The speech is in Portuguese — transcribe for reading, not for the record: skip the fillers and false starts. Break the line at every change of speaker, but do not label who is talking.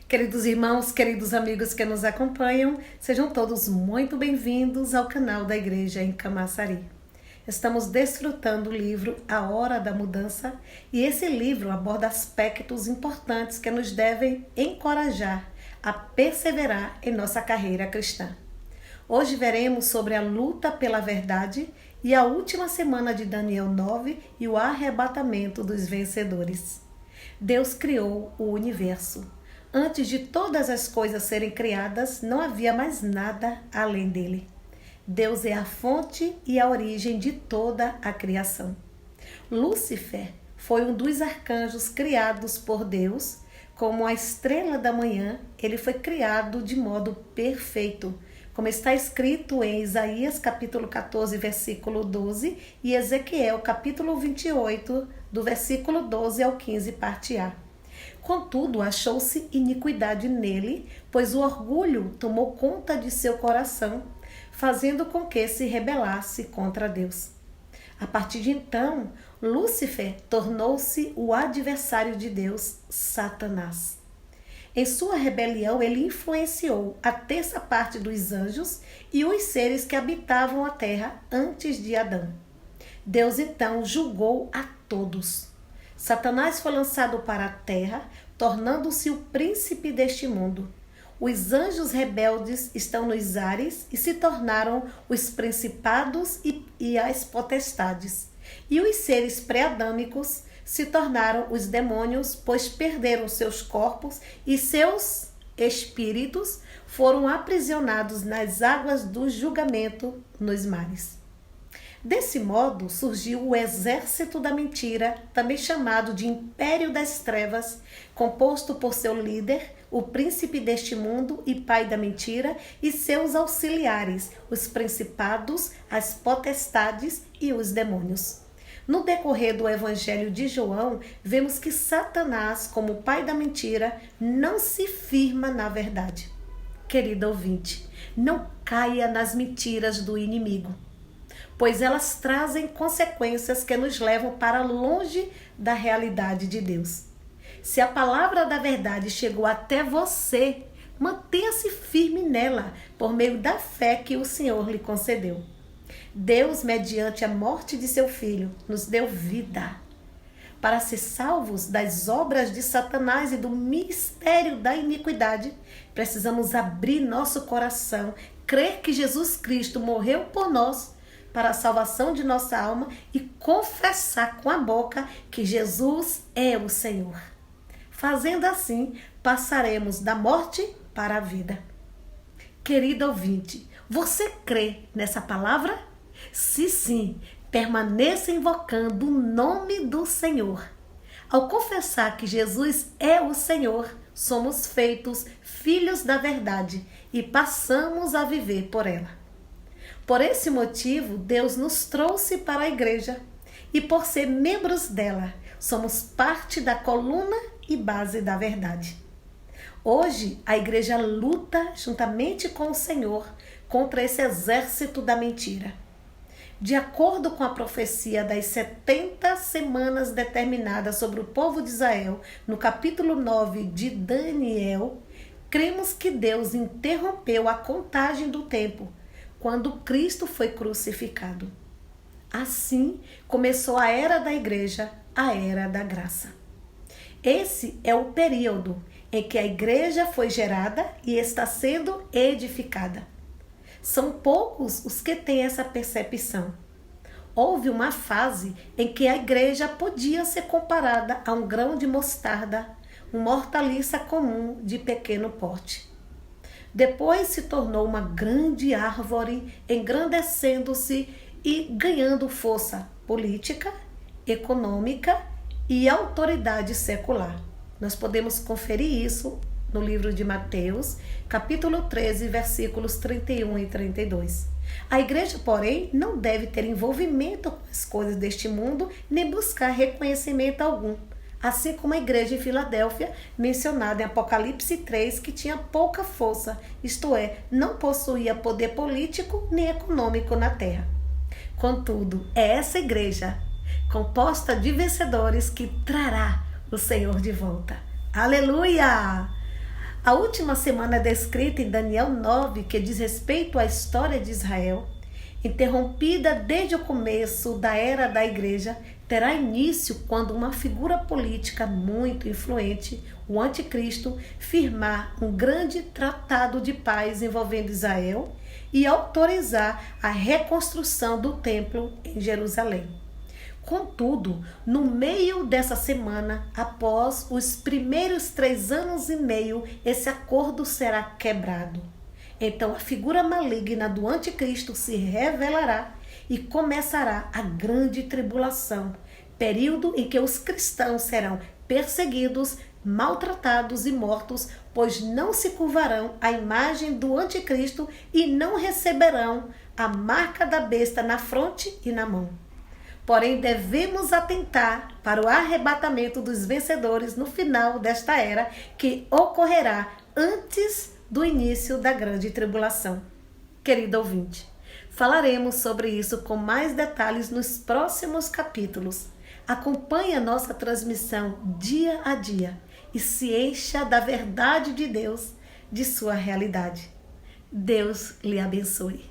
Queridos irmãos, queridos amigos que nos acompanham, sejam todos muito bem-vindos ao canal da Igreja em Camaçari. Estamos desfrutando o livro A Hora da Mudança e esse livro aborda aspectos importantes que nos devem encorajar a perseverar em nossa carreira cristã. Hoje veremos sobre a luta pela verdade e a última semana de Daniel 9 e o arrebatamento dos vencedores. Deus criou o universo. Antes de todas as coisas serem criadas, não havia mais nada além dele. Deus é a fonte e a origem de toda a criação. Lúcifer foi um dos arcanjos criados por Deus. Como a estrela da manhã, ele foi criado de modo perfeito, como está escrito em Isaías capítulo 14, versículo 12 e Ezequiel capítulo 28, do versículo 12 ao 15, parte A. Contudo, achou-se iniquidade nele, pois o orgulho tomou conta de seu coração, fazendo com que se rebelasse contra Deus. A partir de então, Lúcifer tornou-se o adversário de Deus, Satanás. Em sua rebelião, ele influenciou a terça parte dos anjos e os seres que habitavam a terra antes de Adão. Deus então julgou a todos. Satanás foi lançado para a terra, tornando-se o príncipe deste mundo. Os anjos rebeldes estão nos ares e se tornaram os principados e as potestades. E os seres pré-adâmicos se tornaram os demônios, pois perderam seus corpos e seus espíritos foram aprisionados nas águas do julgamento nos mares. Desse modo, surgiu o exército da mentira, também chamado de Império das Trevas, composto por seu líder, o príncipe deste mundo e pai da mentira, e seus auxiliares, os principados, as potestades e os demônios. No decorrer do Evangelho de João, vemos que Satanás, como pai da mentira, não se firma na verdade. Querido ouvinte, não caia nas mentiras do inimigo, pois elas trazem consequências que nos levam para longe da realidade de Deus. Se a palavra da verdade chegou até você, mantenha-se firme nela, por meio da fé que o Senhor lhe concedeu. Deus, mediante a morte de seu Filho, nos deu vida. Para ser salvos das obras de Satanás e do mistério da iniquidade, precisamos abrir nosso coração, crer que Jesus Cristo morreu por nós, para a salvação de nossa alma e confessar com a boca que Jesus é o Senhor. Fazendo assim, passaremos da morte para a vida. Querido ouvinte, você crê nessa palavra? Se sim, permaneça invocando o nome do Senhor. Ao confessar que Jesus é o Senhor, somos feitos filhos da verdade e passamos a viver por ela. Por esse motivo, Deus nos trouxe para a igreja e por ser membros dela, somos parte da coluna e base da verdade. Hoje, a igreja luta juntamente com o Senhor contra esse exército da mentira. De acordo com a profecia das 70 semanas determinadas sobre o povo de Israel, no capítulo 9 de Daniel, cremos que Deus interrompeu a contagem do tempo quando Cristo foi crucificado. Assim, começou a era da igreja, a era da graça. Esse é o período em que a igreja foi gerada e está sendo edificada. São poucos os que têm essa percepção. Houve uma fase em que a igreja podia ser comparada a um grão de mostarda, uma hortaliça comum de pequeno porte. Depois se tornou uma grande árvore, engrandecendo-se e ganhando força política, econômica e autoridade secular. Nós podemos conferir isso no livro de Mateus, capítulo 13, versículos 31 e 32. A igreja, porém, não deve ter envolvimento com as coisas deste mundo, nem buscar reconhecimento algum. Assim como a igreja em Filadélfia, mencionada em Apocalipse 3, que tinha pouca força, isto é, não possuía poder político nem econômico na terra. Contudo, é essa igreja, composta de vencedores, que trará o Senhor de volta. Aleluia! A última semana é descrita em Daniel 9, que diz respeito à história de Israel, interrompida desde o começo da era da igreja, terá início quando uma figura política muito influente, o anticristo, firmar um grande tratado de paz envolvendo Israel e autorizar a reconstrução do templo em Jerusalém. Contudo, no meio dessa semana, após os primeiros 3 anos e meio, esse acordo será quebrado. Então a figura maligna do anticristo se revelará e começará a grande tribulação, período em que os cristãos serão perseguidos, maltratados e mortos, pois não se curvarão à imagem do anticristo e não receberão a marca da besta na fronte e na mão. Porém, devemos atentar para o arrebatamento dos vencedores no final desta era, que ocorrerá antes do início da grande tribulação. Querido ouvinte, falaremos sobre isso com mais detalhes nos próximos capítulos. Acompanhe a nossa transmissão dia a dia e se encha da verdade de Deus, de sua realidade. Deus lhe abençoe.